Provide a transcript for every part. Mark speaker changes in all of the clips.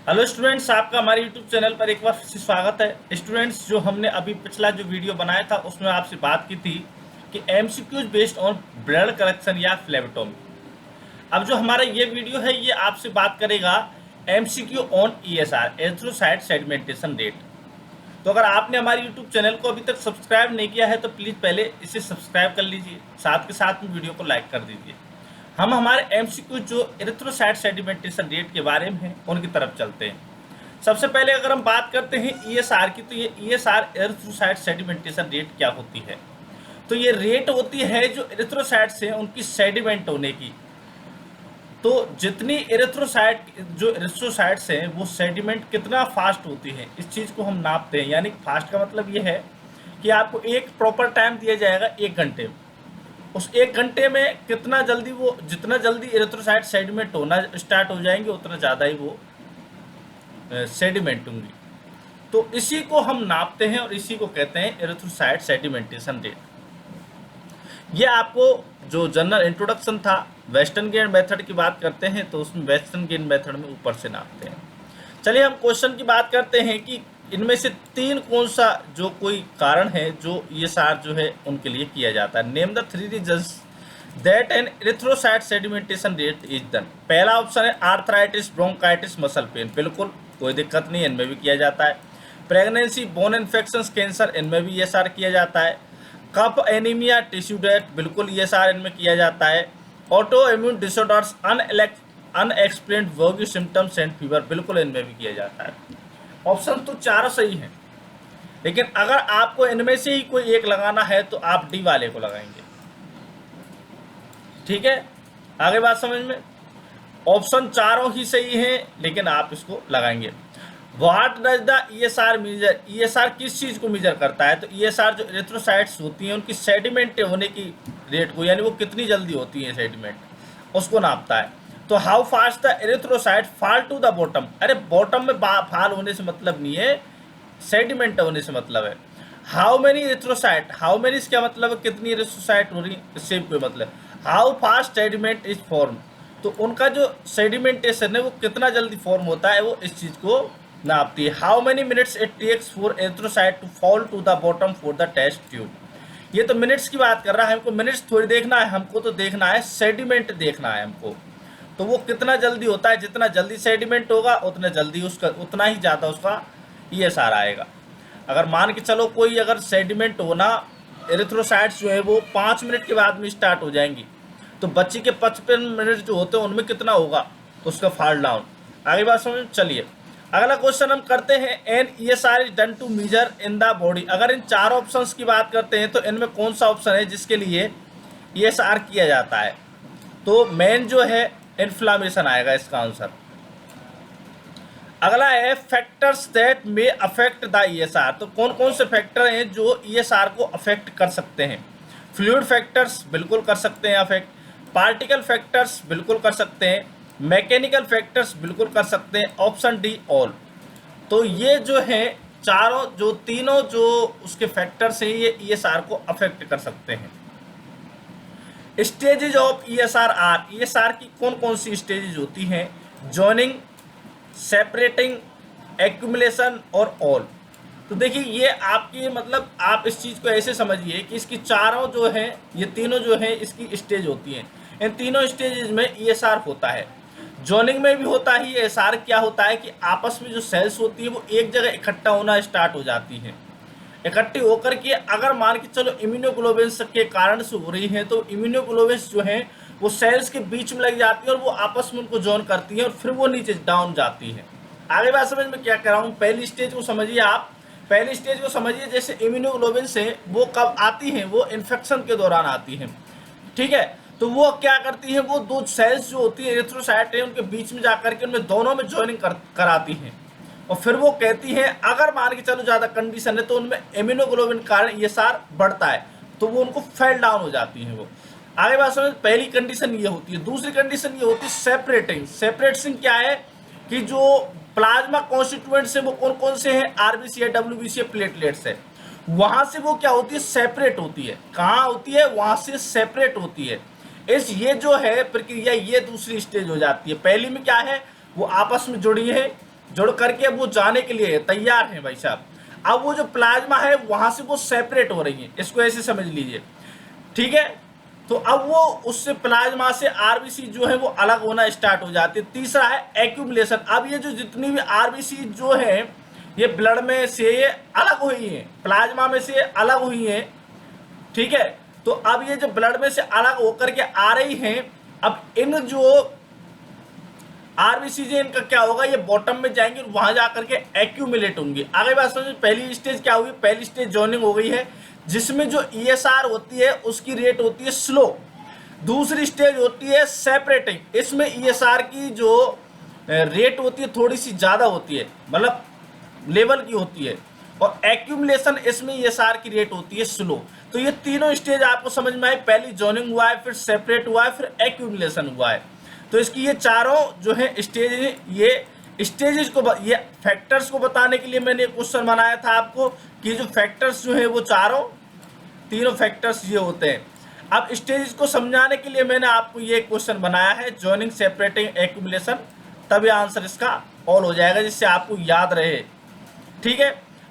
Speaker 1: Hello students, आपका हमारे YouTube channel पर एक बार फिर से स्वागत है। स्टूडेंट्स, जो हमने अभी पिछला जो वीडियो बनाया था उसमें आपसे बात की थी कि MCQs based on blood collection या फ्लेबोटॉमी। अब जो हमारा ये वीडियो है ये आपसे बात करेगा MCQ on ESR, erythrocyte sedimentation rate. तो अगर आपने हमारे यूट्यूब चैनल को अभी तक सब्सक्राइब नहीं किया है तो प्लीज़ पहले इसे सब्सक्राइब कर लीजिए, साथ के साथ में वीडियो को लाइक कर दीजिए। हम हमारे एमसीक्यू जो एरिथ्रोसाइट सेडिमेंटेशन रेट के बारे में है उनकी तरफ चलते हैं। सबसे पहले अगर हम बात करते हैं ईएसआर की, तो ये ईएसआर एरिथ्रोसाइट सेडिमेंटेशन रेट क्या होती है। तो ये रेट होती है जो एरिथ्रोसाइट्स हैं उनकी सेडिमेंट होने की। तो जितनी एरिथ्रोसाइट्स हैं वो सेडिमेंट कितना फास्ट होती है, इस चीज़ को हम नापते हैं। यानी फास्ट का मतलब ये है कि आपको एक प्रॉपर टाइम दिया जाएगा 1 घंटे में। उस 1 घंटे में कितना जल्दी वो, जितना जल्दी एरिथ्रोसाइट सेडिमेंट होना स्टार्ट हो जाएंगे उतना ज़्यादा ही वो सेडिमेंट होंगी। तो इसी को हम नापते हैं और इसी को कहते हैं एरिथ्रोसाइट सेडिमेंटेशन रेट। ये आपको जो जनरल इंट्रोडक्शन था, वेस्टर्न गेन मेथड की बात करते हैं तो उसमें वेस्टर्न गेन मेथड में ऊपर से नापते हैं। चलिए हम क्वेश्चन की बात करते हैं कि इनमें से तीन कौन सा जो कोई कारण है जो ये सार जो है उनके लिए किया जाता है। Name the 3 reasons that an erythrocyte sedimentation rate is done. पहला ऑप्शन है आर्थराइटिस, ब्रोंकाइटिस, मसल पेन। बिल्कुल कोई दिक्कत नहीं, इनमें भी किया जाता है। प्रेगनेंसी, बोन इन्फेक्शन, कैंसर, इनमें भी ये सार किया जाता है। कफ, एनीमिया, टिश्यू डेथ, बिल्कुल ये सार इनमें किया जाता है। ऑटो इम्यून डिसऑर्डर्स, अनएक्सप्लेन्ड वर्गी सिम्टम्स एंड फीवर, बिल्कुल इनमें भी किया जाता है। ऑप्शन तो चारों सही हैं, लेकिन अगर आपको इनमें से ही कोई एक लगाना है तो आप डी वाले को लगाएंगे। ठीक है, आगे बात समझ में। ऑप्शन चारों ही सही हैं लेकिन आप इसको लगाएंगे। What does the ESR measure? ESR किस चीज़ को मेजर करता है? तो ईएसआर जो एरिथ्रोसाइट्स होती हैं उनकी सेडिमेंट होने की रेट को, यानी वो कितनी जल्दी होती है सेडिमेंट, उसको नापता है। तो how fast the erythrocyte fall to the bottom. अरे बॉटम में फॉल होने से मतलब नहीं है, सेडिमेंट होने से मतलब है। How many erythrocyte, how many इसका मतलब है कितनी एरिथ्रोसाइट हो रही, इससे कोई मतलब। How fast sediment is form, तो उनका जो सेडिमेंटेशन है वो कितना जल्दी फॉर्म होता है, वो इस चीज़ को नापती है। How many minutes it takes for erythrocyte to fall to the bottom for the test tube. ये तो मिनट्स की बात कर रहा है, हमको मिनट्स थोड़ी देखना है, हमको तो देखना है सेडिमेंट देखना है हमको। तो वो कितना जल्दी होता है, जितना जल्दी सेडिमेंट होगा उतना जल्दी उसका, उतना ही ज़्यादा उसका ईएसआर आएगा। अगर मान के चलो कोई अगर सेडिमेंट होना एरिथ्रोसाइट्स जो है वो 5 मिनट के बाद में स्टार्ट हो जाएंगी, तो बच्ची के 55 मिनट जो होते हैं उनमें कितना होगा उसका फॉल डाउन। आगे बात समझ। चलिए अगला क्वेश्चन हम करते हैं। An ESR is done to measure in the body. अगर इन चार ऑप्शंस की बात करते हैं तो इनमें कौन सा ऑप्शन है जिसके लिए ईएसआर किया जाता है? तो मेन जो है इन्फ्लामेशन आएगा इसका आंसर। अगला है factors that may affect the ESR. तो कौन कौन से फैक्टर हैं जो ईएसआर को अफेक्ट कर सकते हैं? फ्लूइड फैक्टर्स बिल्कुल कर सकते हैं अफेक्ट, पार्टिकल फैक्टर्स बिल्कुल कर सकते हैं, मैकेनिकल फैक्टर्स बिल्कुल कर सकते हैं। Option D all. तो ये जो है चारों, जो तीनों जो उसके फैक्टर्स हैं ये ईएसआर को अफेक्ट कर सकते हैं। Stages of ESR are. ESR की कौन कौन सी स्टेजेज होती हैं? जॉइनिंग, सेपरेटिंग, एक्यूमुलेशन और ऑल। तो देखिए ये आपकी, मतलब आप इस चीज़ को ऐसे समझिए कि इसकी चारों जो हैं, ये तीनों जो हैं इसकी स्टेज होती हैं। इन तीनों स्टेजेज में ईएसआर होता है। जॉइनिंग में भी होता है ईएसआर। क्या होता है कि आपस में जो सेल्स होती है वो एक जगह इकट्ठा होना स्टार्ट हो जाती हैं। इकट्ठी होकर के अगर मान के चलो इम्यूनोग्लोबिन्स के कारण से हो रही हैं तो इम्यूनोग्लोबिन्स जो हैं वो सेल्स के बीच में लग जाती है और वो आपस में उनको जॉइन करती हैं और फिर वो नीचे डाउन जाती हैं। आगे बात समझ में क्या कह रहा हूँ? पहली स्टेज को समझिए आप। पहली स्टेज को समझिए, जैसे इम्यूनोग्लोबिन्स हैं वो कब आती हैं? वो इन्फेक्शन के दौरान आती हैं। ठीक है, तो वो क्या करती हैं, वो दो सेल्स जो होती है एरिथ्रोसाइट है उनके बीच में जाकर के उनमें दोनों में जॉइनिंग कराती हैं और फिर वो कहती हैं अगर मान के चलो ज़्यादा कंडीशन है तो उनमें इम्यूनोग्लोबिन कारण ईएसआर बढ़ता है तो वो उनको फेल डाउन हो जाती हैं वो। आगे बात समझ। पहली कंडीशन ये होती है। दूसरी कंडीशन ये होती है सेपरेटिंग। सेपरेटिंग क्या है कि जो प्लाज्मा कॉन्स्टिट्यूएंट्स है वो कौन कौन से हैं? आरबीसी है, डब्ल्यूबीसी है, प्लेटलेट्स है। वहां से वो क्या होती है? सेपरेट होती है। कहाँ होती है? वहां से सेपरेट होती है। इस ये जो है प्रक्रिया, ये दूसरी स्टेज हो जाती है। पहली में क्या है, वो आपस में जुड़ी है, जुड़ करके अब वो जाने के लिए तैयार हैं भाई साहब। अब वो जो प्लाज्मा है वहां से वो सेपरेट हो रही है, इसको ऐसे समझ लीजिए, ठीक है। तो अब वो उससे प्लाज्मा से आरबीसी जो है वो अलग होना स्टार्ट हो जाती है। तीसरा है एक्यूमुलेशन। अब ये जो जितनी भी आरबीसी जो है ये ब्लड में से ये अलग हुई है, प्लाज्मा में से अलग हुई है, ठीक है। तो अब ये जो ब्लड में से अलग होकर के आ रही हैं, अब इन जो आरबीसी जो इनका क्या होगा, ये बॉटम में जाएंगे और वहां जाकर के एक्यूमुलेट होंगे। आगे बात समझिए, पहली स्टेज क्या होगी, पहली स्टेज जॉइनिंग हो गई है, जिसमें जो ईएसआर होती है उसकी रेट होती है स्लो। दूसरी स्टेज होती है सेपरेटिंग, इसमें ईएसआर की जो रेट होती है थोड़ी सी ज़्यादा होती है, मतलब लेवल की होती है। और एक्यूमुलेशन, इसमें ईएसआर की रेट होती है स्लो। तो ये तीनों स्टेज आपको समझ में आई, पहली जॉइनिंग हुआ है, फिर सेपरेट हुआ है, फिर एक्यूमुलेशन हुआ है। तो इसकी ये चारों जो है स्टेज, ये स्टेजेस को, ये फैक्टर्स को बताने के लिए मैंने क्वेश्चन बनाया था आपको कि जो फैक्टर्स जो है वो चारों तीनों फैक्टर्स ये होते हैं। अब स्टेजेस को समझाने के लिए मैंने आपको ये क्वेश्चन बनाया है, जॉइनिंग, सेपरेटिंग, एक्यूमुलेशन, तब ये आंसर इसका ऑल हो जाएगा, जिससे आपको याद रहे, ठीक है।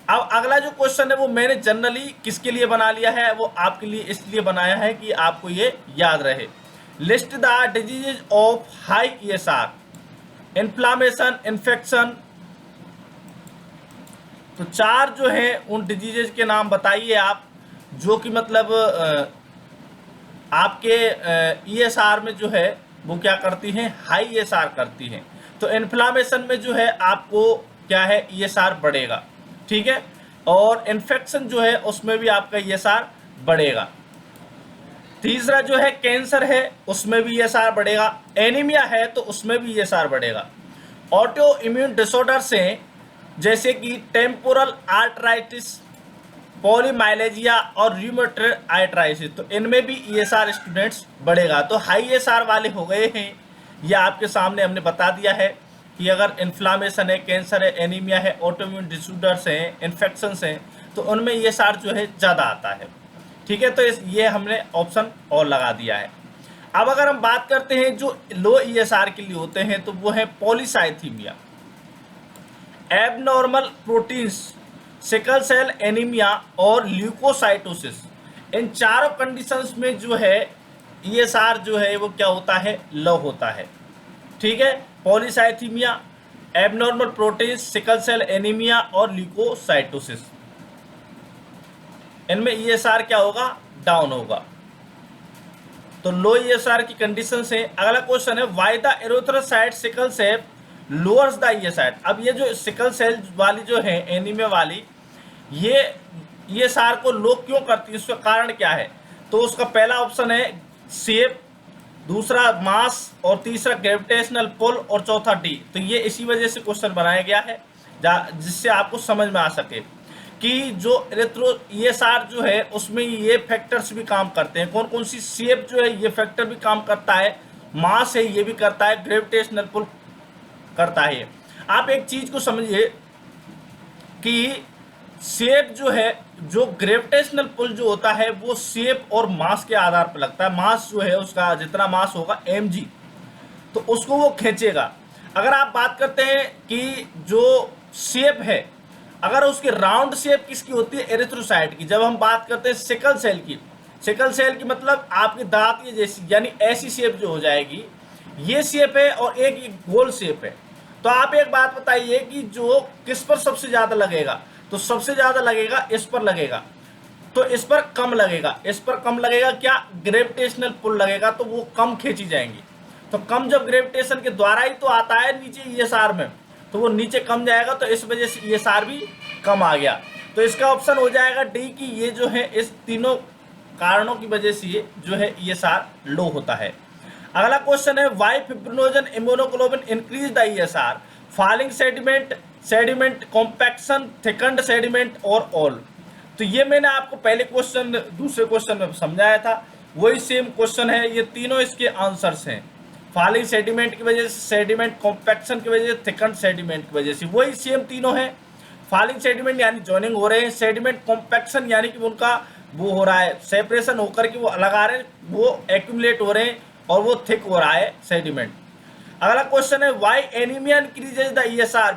Speaker 1: अब अगला जो क्वेश्चन है वो मैंने जनरली किसके लिए बना लिया है, वो आपके लिए इसलिए बनाया है कि आपको ये याद रहे। List the diseases of high ESR, inflammation, infection. तो चार जो है उन डिजीजेज के नाम बताइए आप, जो कि मतलब आपके ईएसआर में जो है वो क्या करती हैं, हाई ईएसआर करती हैं। तो इन्फ्लामेशन में जो है आपको क्या है, ईएसआर बढ़ेगा, ठीक है। और इन्फेक्शन जो है उसमें भी आपका ईएसआर बढ़ेगा। तीसरा जो है कैंसर है, उसमें भी ईएसआर बढ़ेगा। एनीमिया है तो उसमें भी ईएसआर बढ़ेगा। ऑटो इम्यून डिसऑर्डर्स हैं जैसे कि टेम्पोरल आर्थराइटिस, पॉलीमाइलेजिया और र्यूमेटॉइड आर्थराइटिस, तो इनमें भी ईएसआर स्टूडेंट्स बढ़ेगा। तो हाई ईएसआर वाले हो गए हैं, ये आपके सामने हमने बता दिया है कि अगर इन्फ्लामेशन है, कैंसर है, एनीमिया है, ऑटोइम्यून डिसऑर्डर्स हैं, इन्फेक्शंस हैं, तो उनमें ईएसआर जो है ज़्यादा आता है, ठीक है। तो ये हमने ऑप्शन और लगा दिया है। अब अगर हम बात करते हैं जो लो ईएसआर के लिए होते हैं, तो वो है polycythemia, abnormal proteins, sickle cell anaemia और ल्यूकोसाइटोसिस। इन चारों कंडीशंस में जो है ईएसआर जो है वो क्या होता है, लो होता है, ठीक है। Polycythemia, abnormal proteins, sickle cell anaemia और ल्यूकोसाइटोसिस, इनमें ईएसआर क्या होगा, डाउन होगा। तो लो ईएसआर की कंडीशन से अगला क्वेश्चन है, why the erythrocyte sickle cell lowers the ESR. अब ये जो सिकल सेल वाली जो है, एनीमिया वाली, ये ईएसआर को लो क्यों करती है, उसका कारण क्या है। तो उसका पहला ऑप्शन है शेप, दूसरा मास, और तीसरा ग्रेविटेशनल पुल, और चौथा डी। तो ये इसी वजह से क्वेश्चन बनाया गया है जिससे आपको समझ में आ सके कि जो ईएसआर जो है उसमें ये फैक्टर्स भी काम करते हैं। कौन कौन सी, शेप जो है ये फैक्टर भी काम करता है, मास है ये भी करता है, ग्रेविटेशनल पुल करता है। आप एक चीज को समझिए कि शेप जो है, जो ग्रेविटेशनल पुल जो होता है वो शेप और मास के आधार पर लगता है। मास जो है उसका जितना मास होगा mg, तो उसको वो खींचेगा। अगर आप बात करते हैं कि जो शेप है, अगर उसकी राउंड शेप किसकी होती है, एरिथ्रोसाइट की। जब हम बात करते हैं सिकल सेल की, सिकल सेल की मतलब आपकी दांत ये जैसी, यानी ऐसी शेप जो हो जाएगी, ये शेप है, और एक ये गोल शेप है। तो आप एक बात बताइए कि जो किस पर सबसे ज्यादा लगेगा, तो सबसे ज्यादा लगेगा इस पर लगेगा, तो इस पर कम लगेगा, इस पर कम लगेगा, क्या, ग्रेविटेशनल पुल लगेगा, तो वो कम खींची जाएंगी। तो कम जब ग्रेविटेशन के द्वारा ही तो आता है नीचे ईएसआर में, तो वो नीचे कम जाएगा, तो इस वजह से ईएसआर भी कम आ गया। तो इसका ऑप्शन हो जाएगा डी की ये जो है इस तीनों कारणों की वजह से ये जो है ईएसआर लो होता है। अगला क्वेश्चन है, why fibrinogen immunoglobulin increase the ESR, falling sediment, sediment compaction, thickened sediment और ऑल। तो ये मैंने आपको पहले क्वेश्चन, दूसरे क्वेश्चन में समझाया था, वही सेम क्वेश्चन है। ये तीनों इसके आंसर्स हैं, फॉलिंग सेडिमेंट की वजह से, सेडिमेंट कॉम्पैक्शन की वजह से, थिकंड सेडिमेंट की वजह से, वही सेम तीनों है। फॉलिंग सेडिमेंट यानी जॉइनिंग हो रहे हैं, सेडिमेंट कॉम्पैक्शन यानी कि उनका वो हो रहा है, सेपरेशन होकर के वो अलग आ रहे हैं, वो एक्यूमुलेट हो रहे हैं, और वो थिक हो रहा है सेडिमेंट। अगला क्वेश्चन है, why anaemia increases the ESR,